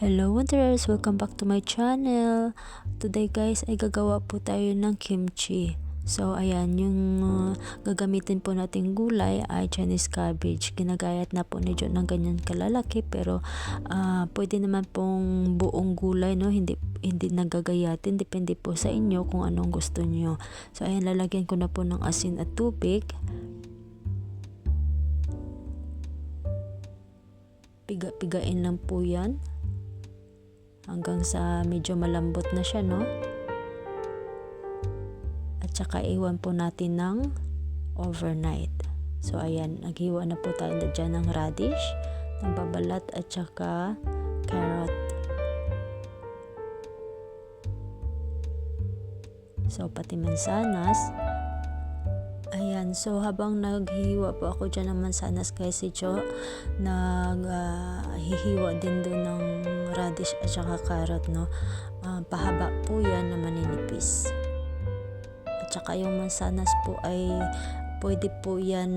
Hello Wanderers! Welcome back to my channel. Today guys ay gagawa po tayo ng kimchi. So ayan, yung gagamitin po nating gulay ay Chinese cabbage. Ginagayat na po medyo ng ganyan kalalaki, pero pwede naman pong buong gulay, no? Hindi nagagayatin, depende po sa inyo kung anong gusto niyo. So ayan, lalagyan ko na po ng asin at tubig. Piga-pigain lang po yan hanggang sa medyo malambot na siya, no? At saka iwan po natin ng overnight. So ayan, naghiwa na po tayo dyan ng radish, ng babalat at saka carrot. So pati mansanas. Ayan, so habang naghihiwa po ako dyan ng mansanas, kay si Jo naghihiwa din doon ng radish at saka carrot, no? Pahaba po yan na maninipis. At saka yung mansanas po ay pwede po yan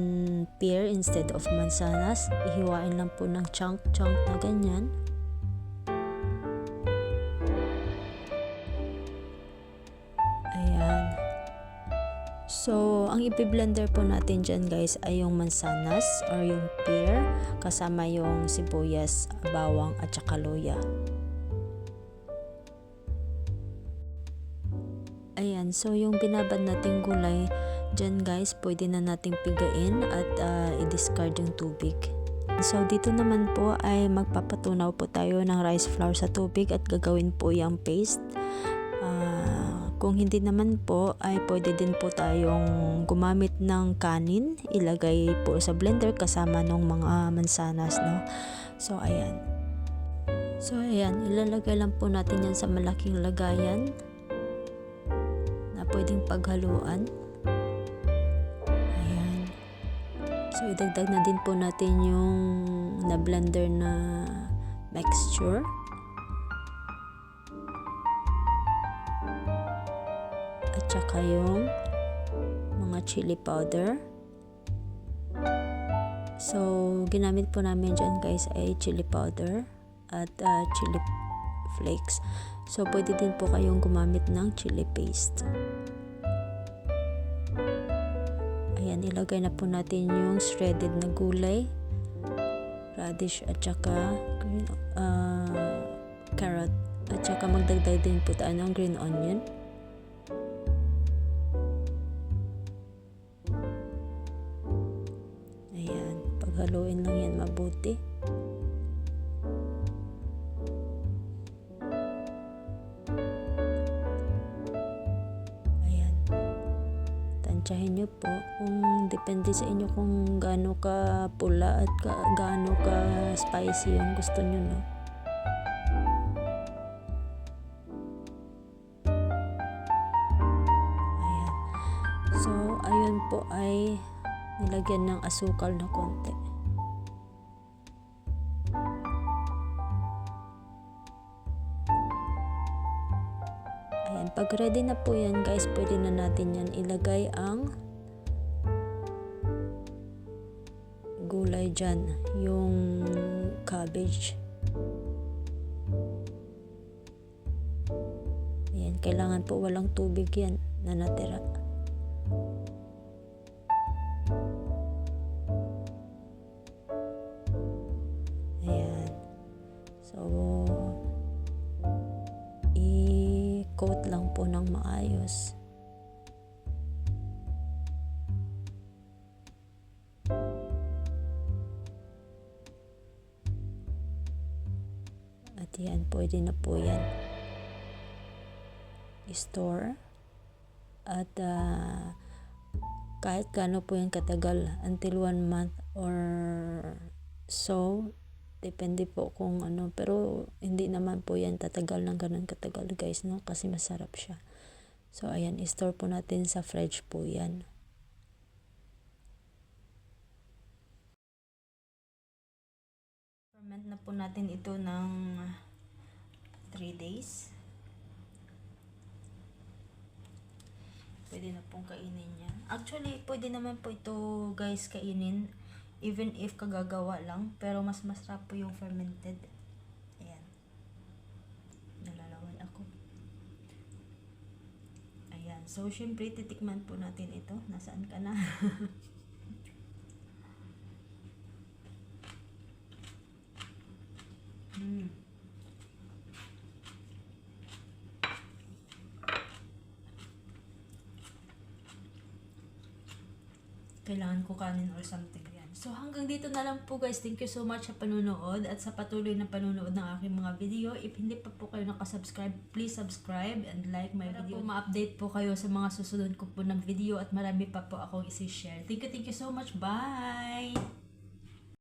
pear instead of mansanas. Ihiwain lang po ng chunk na ganyan. Ayan. So, ang ipi-blender po natin dyan guys ay yung mansanas or yung pear kasama yung sibuyas, bawang at saka luya. Ayan, so yung binabad nating gulay dyan guys, pwede na nating pigain at i-discard yung tubig. So dito naman po ay magpapatunaw po tayo ng rice flour sa tubig at gagawin po yung paste. Kung hindi naman po ay pwede din po tayong gumamit ng kanin, ilagay po sa blender kasama ng mga mansanas, no? So ayan. So ayan, ilalagay lang po natin yan sa malaking lagayan na pwedeng paghaluan. Ayan. So idagdag na din po natin yung na blender na mixture. At saka yung mga chili powder. So, ginamit po namin dyan guys ay chili powder at chili flakes. So, pwede din po kayong gumamit ng chili paste. Ayan, ilagay na po natin yung shredded na gulay, radish at saka carrot. At saka magdagdag din po tayo ng green onion. Haluin lang yan mabuti. Ayan. Tansyahin nyo po kung depende sa inyo kung gaano ka pula at gaano ka spicy yung gusto nyo, no? Ayan. So, ayun po ay nilagyan ng asukal na konti. Ayan, pag ready na po yan guys, pwede na natin yan ilagay ang gulay dyan, yung cabbage. Ayan, kailangan po walang tubig yan na natira. Coat lang po ng maayos. At yan, pwede na po yan i-store. At kahit gaano po yan katagal, until 1 month or so, depende po kung ano, pero hindi naman po yan tatagal ng ganun katagal guys, no? Kasi masarap siya. So ayan, i-store po natin sa fridge po yan. Ferment na po natin ito ng 3 days. Pwede na pong kainin yan. Actually, pwede naman po ito guys kainin even if kagagawa lang, pero mas masarap po yung fermented. Ayan. So, syempre, titikman po natin ito. Nasaan ka na? Kailangan ko kanin or something yan. So hanggang dito na lang po guys. Thank you so much sa panunood at sa patuloy na panunood ng aking mga video. If hindi pa po kayo nakasubscribe, please subscribe and like my video. Para po ma-update po kayo sa mga susunod ko po ng video at marami pa po akong isi-share. Thank you so much. Bye!